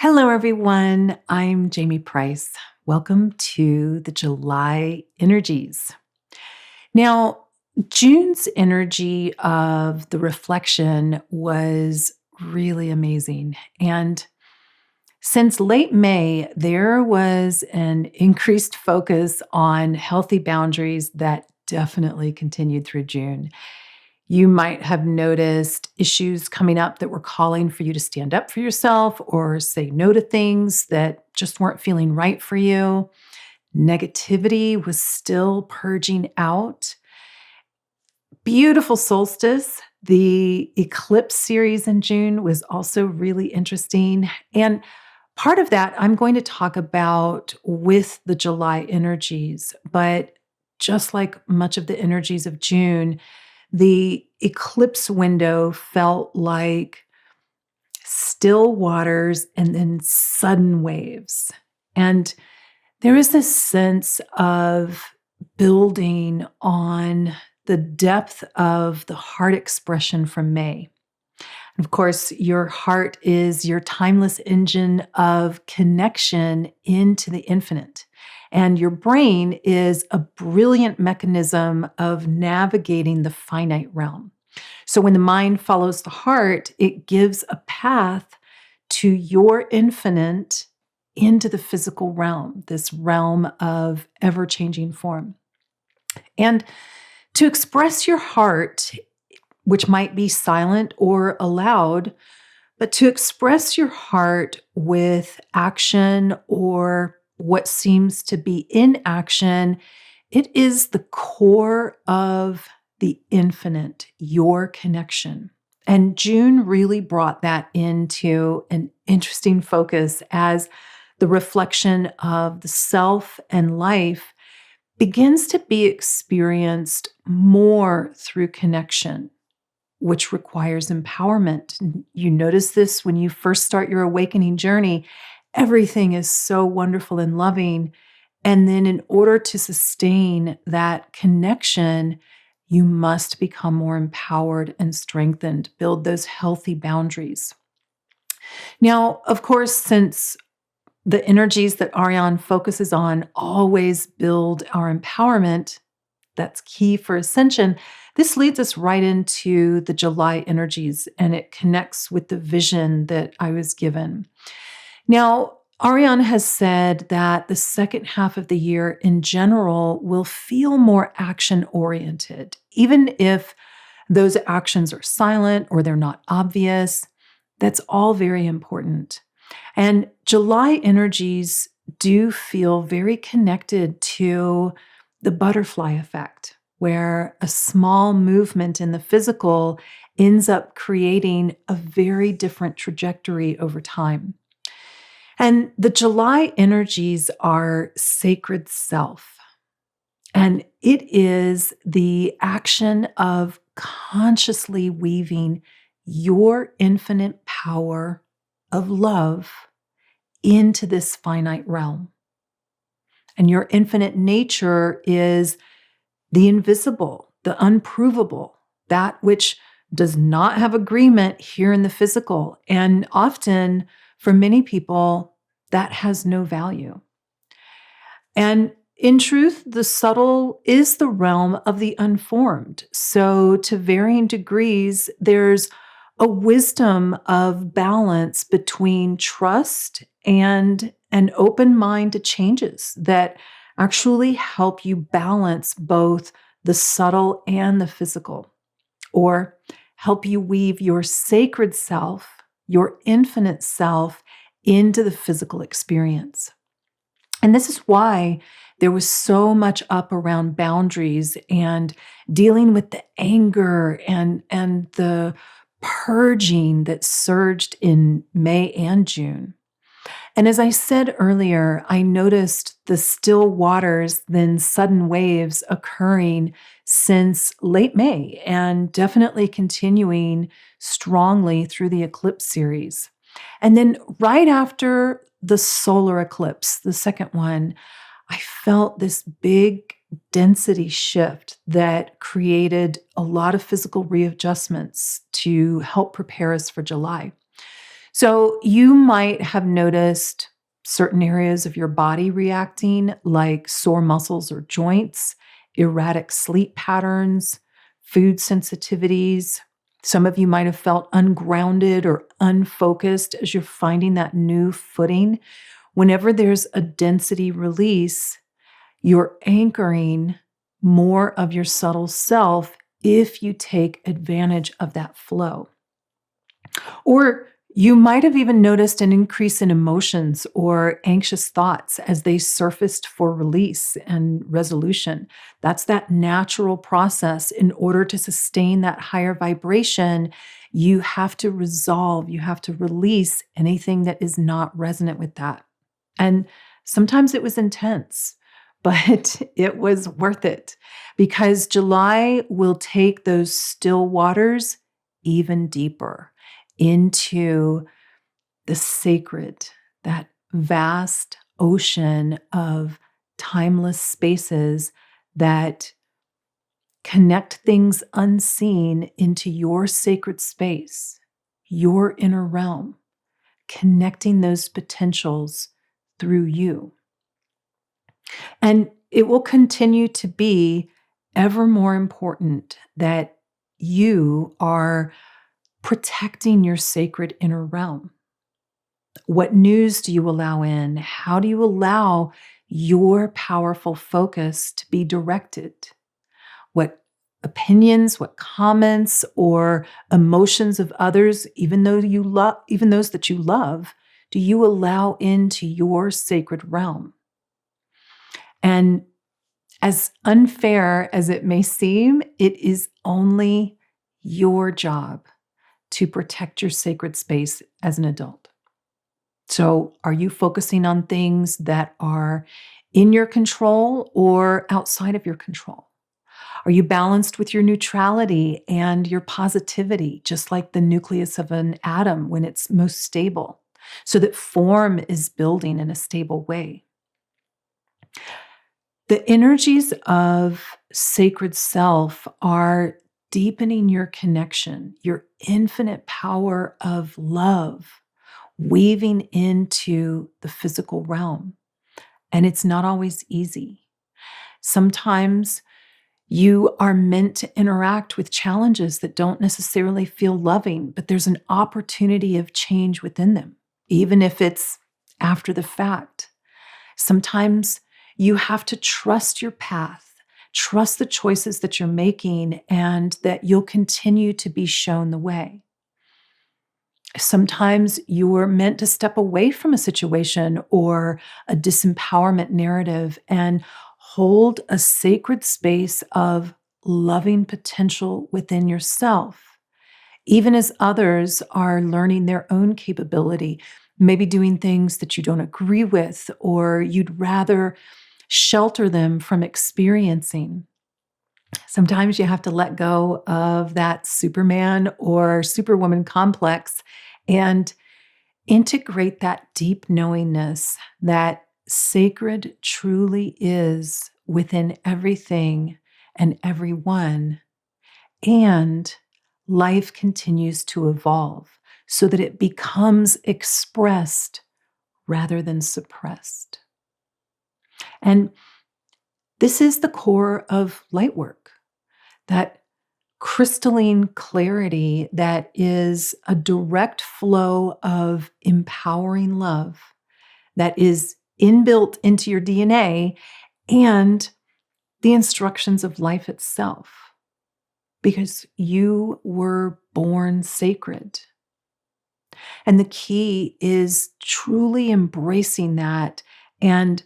Hello, everyone. I'm Jamie Price. Welcome to the July Energies. Now, June's energy of the reflection was really amazing. And since late May, there was an increased focus on healthy boundaries that definitely continued through June. You might have noticed issues coming up that were calling for you to stand up for yourself or say no to things that just weren't feeling right for you. Negativity was still purging out. Beautiful solstice. The eclipse series in June was also really interesting. And part of that I'm going to talk about with the July energies. But just like much of the energies of June, the eclipse window felt like still waters and then sudden waves. And there is this sense of building on the depth of the heart expression from May. Of course, your heart is your timeless engine of connection into the infinite. And your brain is a brilliant mechanism of navigating the finite realm. So when the mind follows the heart, it gives a path to your infinite into the physical realm, this realm of ever changing form. And to express your heart, which might be silent or aloud, but to express your heart with action or what seems to be inaction, it is the core of the infinite, your connection. And June really brought that into an interesting focus as the reflection of the self and life begins to be experienced more through connection, which requires empowerment. You notice this when you first start your awakening journey. Everything is so wonderful and loving. And then, in order to sustain that connection, you must become more empowered and strengthened, build those healthy boundaries. Now, of course, since the energies that Ariane focuses on always build our empowerment, that's key for ascension. This leads us right into the July energies, and it connects with the vision that I was given. Now, Ariane has said that the second half of the year in general will feel more action oriented, even if those actions are silent or they're not obvious. That's all very important. And July energies do feel very connected to the butterfly effect, where a small movement in the physical ends up creating a very different trajectory over time. And the July energies are sacred self. And it is the action of consciously weaving your infinite power of love into this finite realm. And your infinite nature is the invisible, the unprovable, that which does not have agreement here in the physical. And often, for many people, that has no value. And in truth, the subtle is the realm of the unformed. So, to varying degrees, there's a wisdom of balance between trust and an open mind to changes that actually help you balance both the subtle and the physical, or help you weave your sacred self, your infinite self, into the physical experience. And this is why there was so much up around boundaries and dealing with the anger and the purging that surged in May and June. And as I said earlier, I noticed the still waters, then sudden waves occurring since late May and definitely continuing strongly through the eclipse series. And then right after the solar eclipse, the second one, I felt this big density shift that created a lot of physical readjustments to help prepare us for July. So you might have noticed certain areas of your body reacting, like sore muscles or joints, erratic sleep patterns, food sensitivities. Some of you might have felt ungrounded or unfocused as you're finding that new footing. Whenever there's a density release, you're anchoring more of your subtle self if you take advantage of that flow. Or you might have even noticed an increase in emotions or anxious thoughts as they surfaced for release and resolution. That's that natural process. In order to sustain that higher vibration, you have to resolve, you have to release anything that is not resonant with that. And sometimes it was intense, but it was worth it because July will take those still waters even deeper into the sacred, that vast ocean of timeless spaces that connect things unseen into your sacred space, your inner realm, connecting those potentials through you. And it will continue to be ever more important that you are protecting your sacred inner realm. What news do you allow in? How do you allow your powerful focus to be directed? What opinions, what comments or emotions of others, even those that you love, do you allow into your sacred realm? And as unfair as it may seem, it is only your job to protect your sacred space as an adult. So, are you focusing on things that are in your control or outside of your control? Are you balanced with your neutrality and your positivity, just like the nucleus of an atom when it's most stable, so that form is building in a stable way? The energies of sacred self are deepening your connection, your infinite power of love, weaving into the physical realm. And it's not always easy. Sometimes you are meant to interact with challenges that don't necessarily feel loving, but there's an opportunity of change within them, even if it's after the fact. Sometimes you have to trust your path, trust the choices that you're making, and that you'll continue to be shown the way. Sometimes you're meant to step away from a situation or a disempowerment narrative and hold a sacred space of loving potential within yourself, even as others are learning their own capability, maybe doing things that you don't agree with or you'd rather shelter them from experiencing. Sometimes you have to let go of that Superman or Superwoman complex and integrate that deep knowingness that sacred truly is within everything and everyone. And life continues to evolve so that it becomes expressed rather than suppressed. And this is the core of light work, that crystalline clarity that is a direct flow of empowering love that is inbuilt into your DNA and the instructions of life itself, because you were born sacred. And the key is truly embracing that and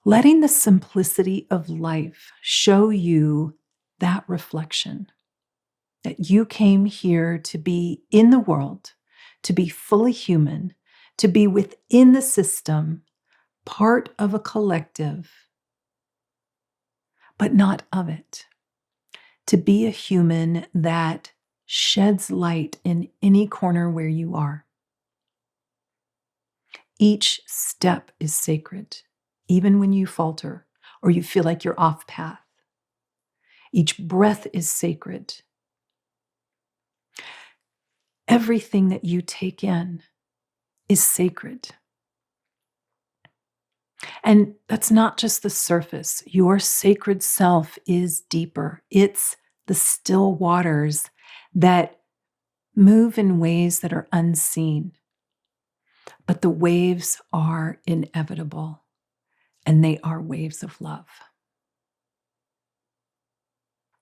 letting the simplicity of life show you that reflection, that you came here to be in the world, to be fully human, to be within the system, part of a collective, but not of it. To be a human that sheds light in any corner where you are. Each step is sacred, even when you falter or you feel like you're off path. Each breath is sacred. Everything that you take in is sacred. And that's not just the surface. Your sacred self is deeper. It's the still waters that move in ways that are unseen. But the waves are inevitable, and they are waves of love.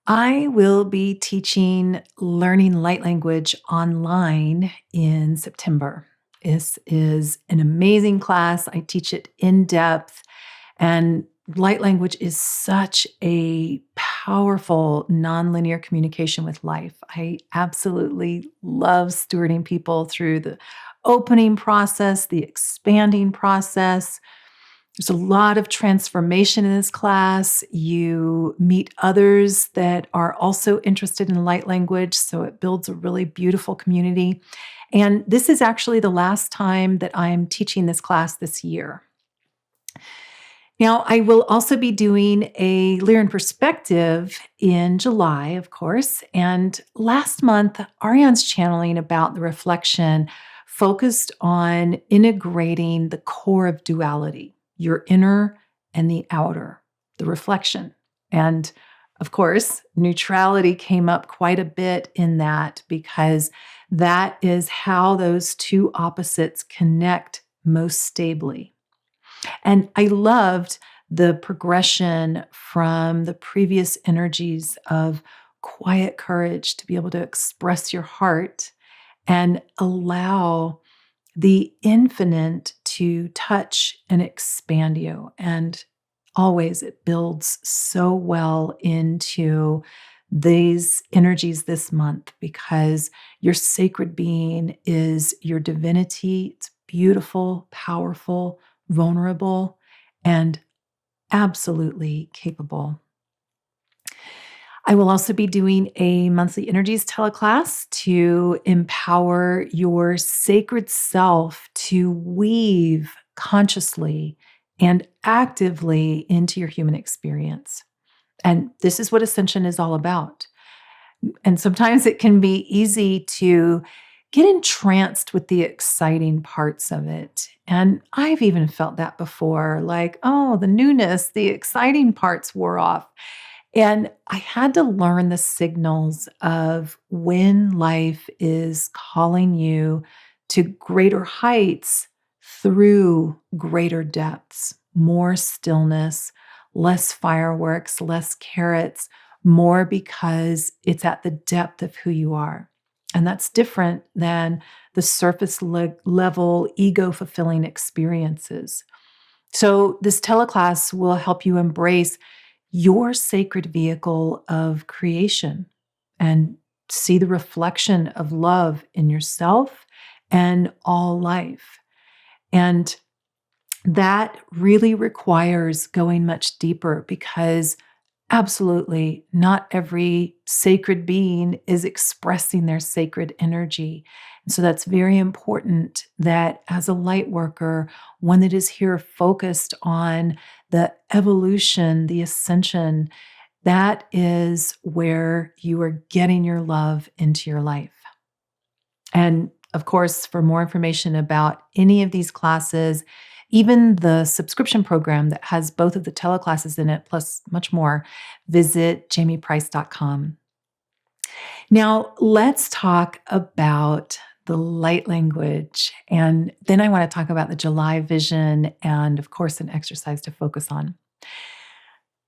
I will be teaching Learning Light Language online in September. This is an amazing class. I teach it in depth, and light language is such a powerful nonlinear communication with life. I absolutely love stewarding people through the opening process, the expanding process. There's a lot of transformation in this class. You meet others that are also interested in light language, so it builds a really beautiful community. And this is actually the last time that I'm teaching this class this year. Now, I will also be doing a Lyran Perspective in July, of course. And last month, Ariane's channeling about the reflection focused on integrating the core of duality, your inner and the outer, the reflection. And of course, neutrality came up quite a bit in that because that is how those two opposites connect most stably. And I loved the progression from the previous energies of quiet courage to be able to express your heart and allow the infinite to touch and expand you. And always it builds so well into these energies this month because your sacred being is your divinity. It's beautiful, powerful, vulnerable, and absolutely capable. I will also be doing a monthly energies teleclass to empower your sacred self to weave consciously and actively into your human experience. And this is what Ascension is all about. And sometimes it can be easy to get entranced with the exciting parts of it. And I've even felt that before, like, oh, the newness, the exciting parts wore off. And I had to learn the signals of when life is calling you to greater heights through greater depths, more stillness, less fireworks, less carrots, more because it's at the depth of who you are. And that's different than the surface level ego fulfilling experiences. So, this teleclass will help you embrace your sacred vehicle of creation and see the reflection of love in yourself and all life. And that really requires going much deeper because absolutely not every sacred being is expressing their sacred energy. And so that's very important that as a light worker, one that is here focused on the evolution, the ascension, that is where you are getting your love into your life. And of course, for more information about any of these classes, even the subscription program that has both of the teleclasses in it, plus much more, visit jamieprice.com. Now, let's talk about the light language. And then I want to talk about the July vision and, of course, an exercise to focus on.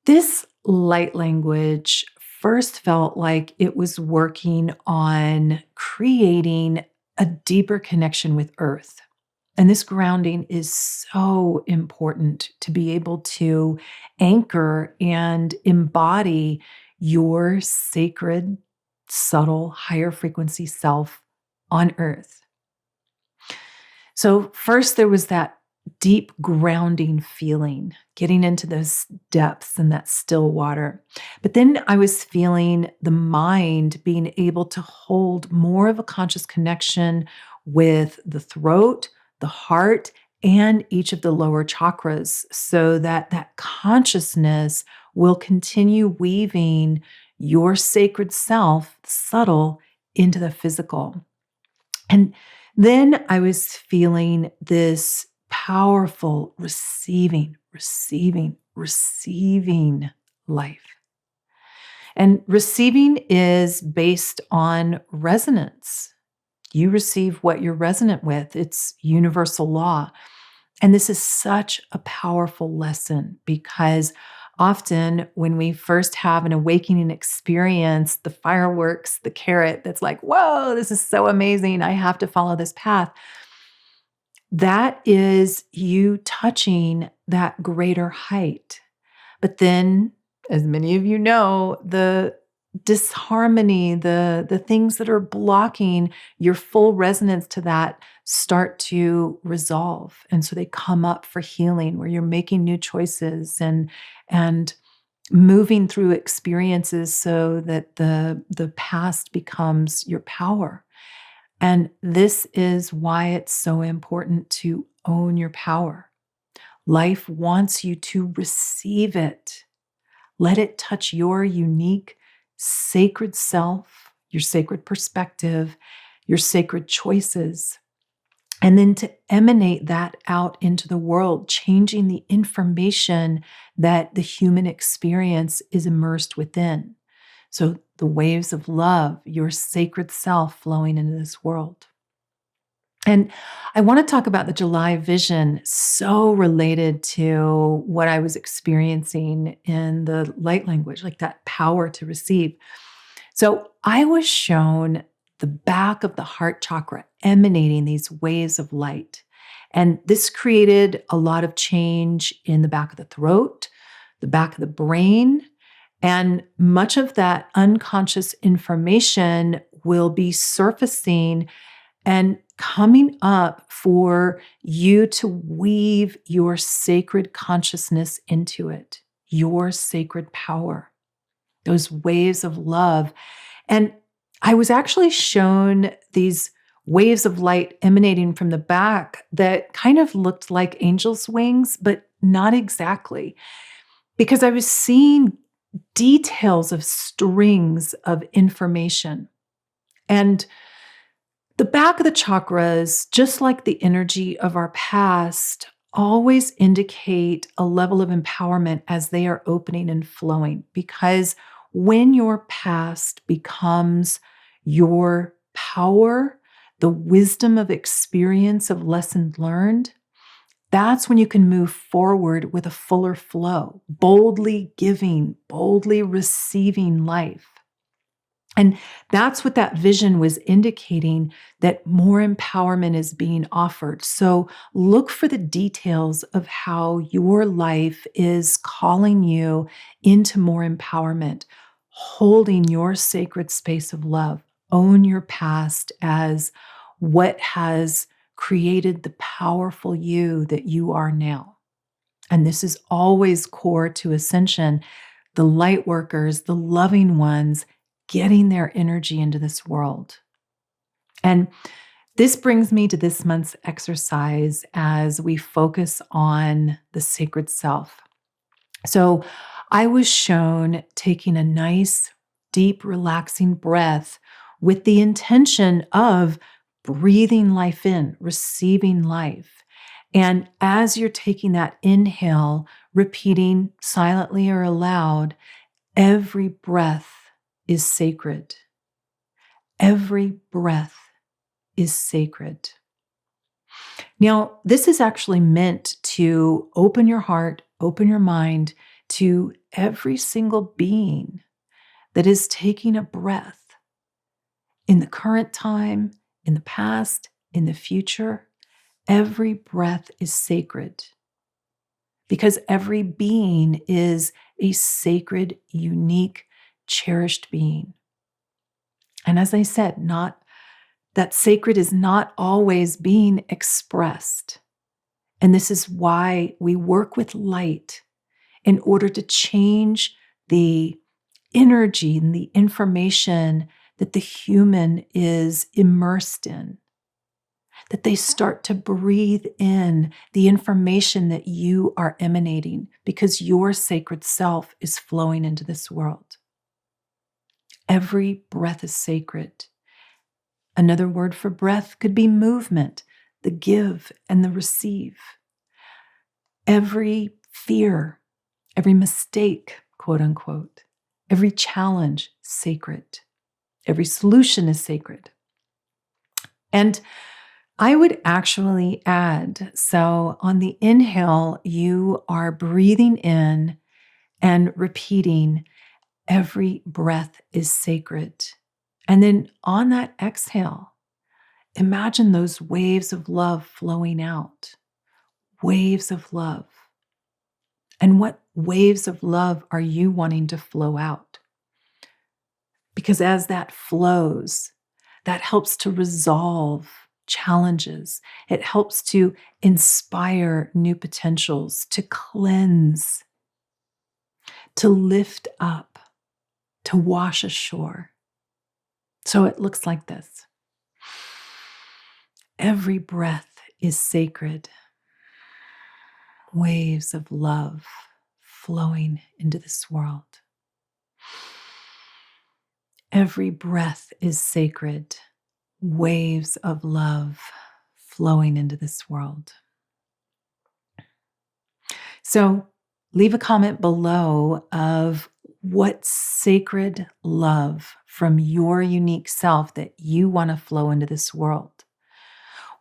This light language first felt like it was working on creating a deeper connection with Earth. And this grounding is so important to be able to anchor and embody your sacred, subtle, higher frequency self on Earth. So, first, there was that deep grounding feeling, getting into those depths and that still water. But then I was feeling the mind being able to hold more of a conscious connection with the throat, the heart, and each of the lower chakras so that that consciousness will continue weaving your sacred self, subtle, into the physical. And then I was feeling this powerful receiving life. And receiving is based on resonance. You receive what you're resonant with. It's universal law. And this is such a powerful lesson because often when we first have an awakening experience, the fireworks, the carrot that's like, whoa, this is so amazing. I have to follow this path. That is you touching that greater height. But then, as many of you know, the disharmony, the things that are blocking your full resonance to that start to resolve. And so they come up for healing where you're making new choices and moving through experiences so that the past becomes your power. And this is why it's so important to own your power. Life wants you to receive it. Let it touch your unique, sacred self, your sacred perspective, your sacred choices, and then to emanate that out into the world, changing the information that the human experience is immersed within. So the waves of love, your sacred self flowing into this world. And I want to talk about the July vision, so related to what I was experiencing in the light language, like that power to receive. So I was shown the back of the heart chakra emanating these waves of light. And this created a lot of change in the back of the throat, the back of the brain, and much of that unconscious information will be surfacing and coming up for you to weave your sacred consciousness into it, your sacred power, those waves of love. And I was actually shown these waves of light emanating from the back that kind of looked like angels' wings, but not exactly, because I was seeing details of strings of information. And the back of the chakras, just like the energy of our past, always indicate a level of empowerment as they are opening and flowing. Because when your past becomes your power, the wisdom of experience of lessons learned, that's when you can move forward with a fuller flow, boldly giving, boldly receiving life. And that's what that vision was indicating, that more empowerment is being offered. So look for the details of how your life is calling you into more empowerment, holding your sacred space of love. Own your past as what has created the powerful you that you are now. And this is always core to ascension. The light workers, the loving ones, getting their energy into this world. And this brings me to this month's exercise as we focus on the sacred self. So I was shown taking a nice, deep, relaxing breath with the intention of breathing life in, receiving life. And as you're taking that inhale, repeating silently or aloud, every breath is sacred. Every breath is sacred. Now, this is actually meant to open your heart, open your mind to every single being that is taking a breath in the current time, in the past, in the future. Every breath is sacred because every being is a sacred, unique, cherished being. And as I said, that sacred is not always being expressed. And this is why we work with light in order to change the energy and the information that the human is immersed in, that they start to breathe in the information that you are emanating because your sacred self is flowing into this world. Every breath is sacred. Another word for breath could be movement, the give and the receive. Every fear, every mistake, quote unquote, every challenge, sacred. Every solution is sacred. And I would actually add, so on the inhale, you are breathing in and repeating, every breath is sacred. And then on that exhale, imagine those waves of love flowing out, waves of love. And what waves of love are you wanting to flow out? Because as that flows, that helps to resolve challenges. It helps to inspire new potentials, to cleanse, to lift up, to wash ashore. So it looks like this. Every breath is sacred. Waves of love flowing into this world. Every breath is sacred. Waves of love flowing into this world. So leave a comment below of what sacred love from your unique self that you want to flow into this world.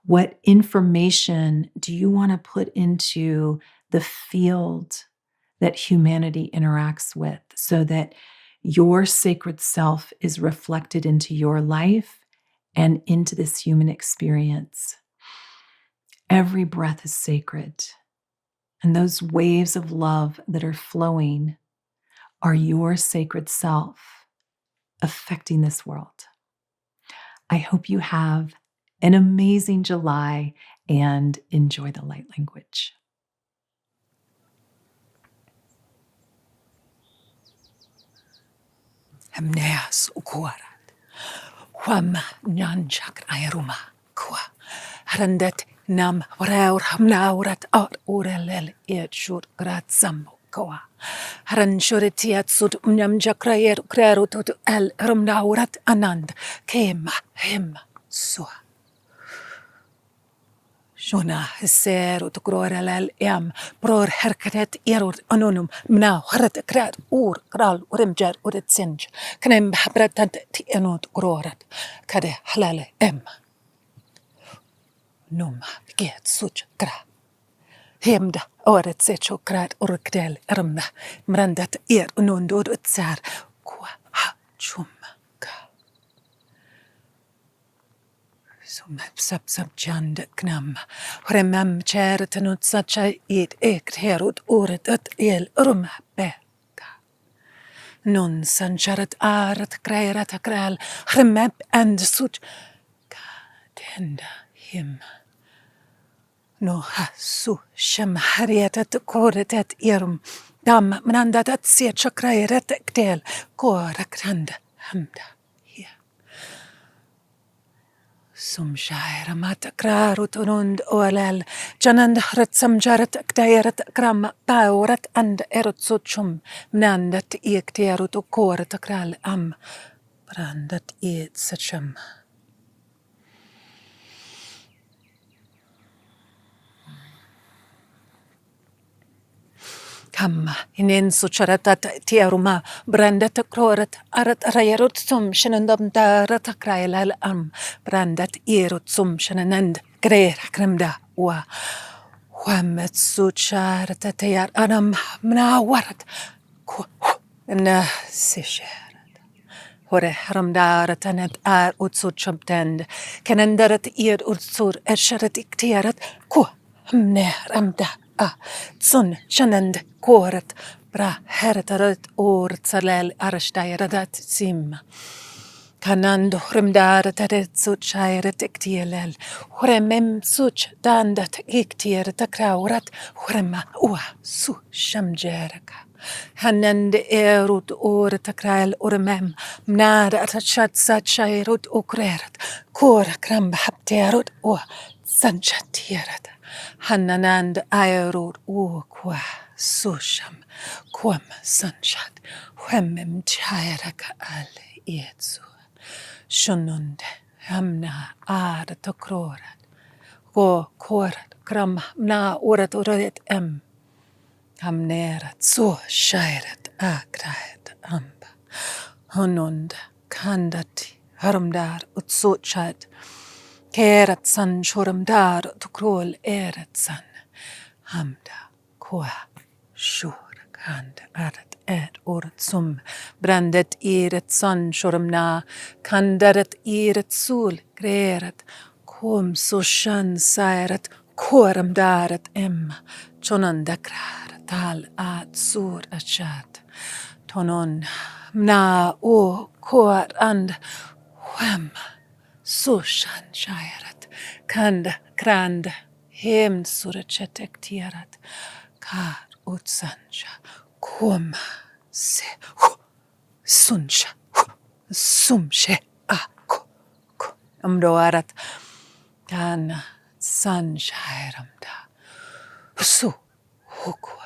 What information do you want to put into the field that humanity interacts with so that your sacred self is reflected into your life and into this human experience? Every breath is sacred. And those waves of love that are flowing are your sacred self affecting this world. I hope you have an amazing July and enjoy the light language. Hamneas ukuarat. Wama nyan chakra ayaruma kua. Harandet nam waraur hamnaurat art urelel et shur grat sambo koa. Haran shuretiat sud unyam jakrayer krerut el rumnaurat anand kema him sua. Shona ser ut grorelel em bror herkaret erur anonum mna harat krat kral urimjar urit sinj knem habratat ti enot grorat kade halale em num get such gra hemda oret secho krat urkdel ermna mrandat unondod utsar kwa ha chum Sub jand knam. Remem chertenut such a it herut uret ut el beka. Nun sancharat arat kreirat kral. Remep and such tenda him. No ha su shem harietat koretet irum. Dam mnandatat secha kreirat kdel. Korakrand hamda. Sumshire mat krarut unund olel janand hrat samjarat kdairat kram paurat and erot sochum nandat iekterut okorat kral am brandat iet sacham. Kam inen sucharatat tiaruma brandat krorat arat rayarut sum shenandam darat krailal am brandat irut sum shenanand grer kremda wa wamet sucharat tayar anam mnawarat na sisharat hore ramdarat anet ar utsuchamtend kenandarat ir utsur esharat iktiarat ku mne ramda Tsun shanand korat bra hertarat or tsalel arashtayradat sim. Kanand hrimdar taret such shairet iktielel. Huremem such dandat iktier takraurat hurema ua su shamjeraka. Hanand erut or takrael urmem mnar atashat sat shairut ukrerat. Kor kram hapterut ua sanchatirat. Hananand aerur kwa susham kwam sanchat whemem chairaka al ietsu shunund hamna arat okrorat. Go korat kram na orat orat hamnerat so shairat akrait amba. Honond kandati harmdar utsochat. Kerat san shoramdar tukrol eret san. Hamda koa shur kand arat ed orat sum. Brandet eret san shoramna. Kandarat eret sul grerat. Kom så shan sairat koramdarat chonandakrar tal at sur achat. Tonon na o kor and wham. Sushan shairat, kand krand, hem surachetek tiarat, kar utsansha, kom se, sunsha, sumshe, ko, amroarat, kan sanshairamda, su, huku,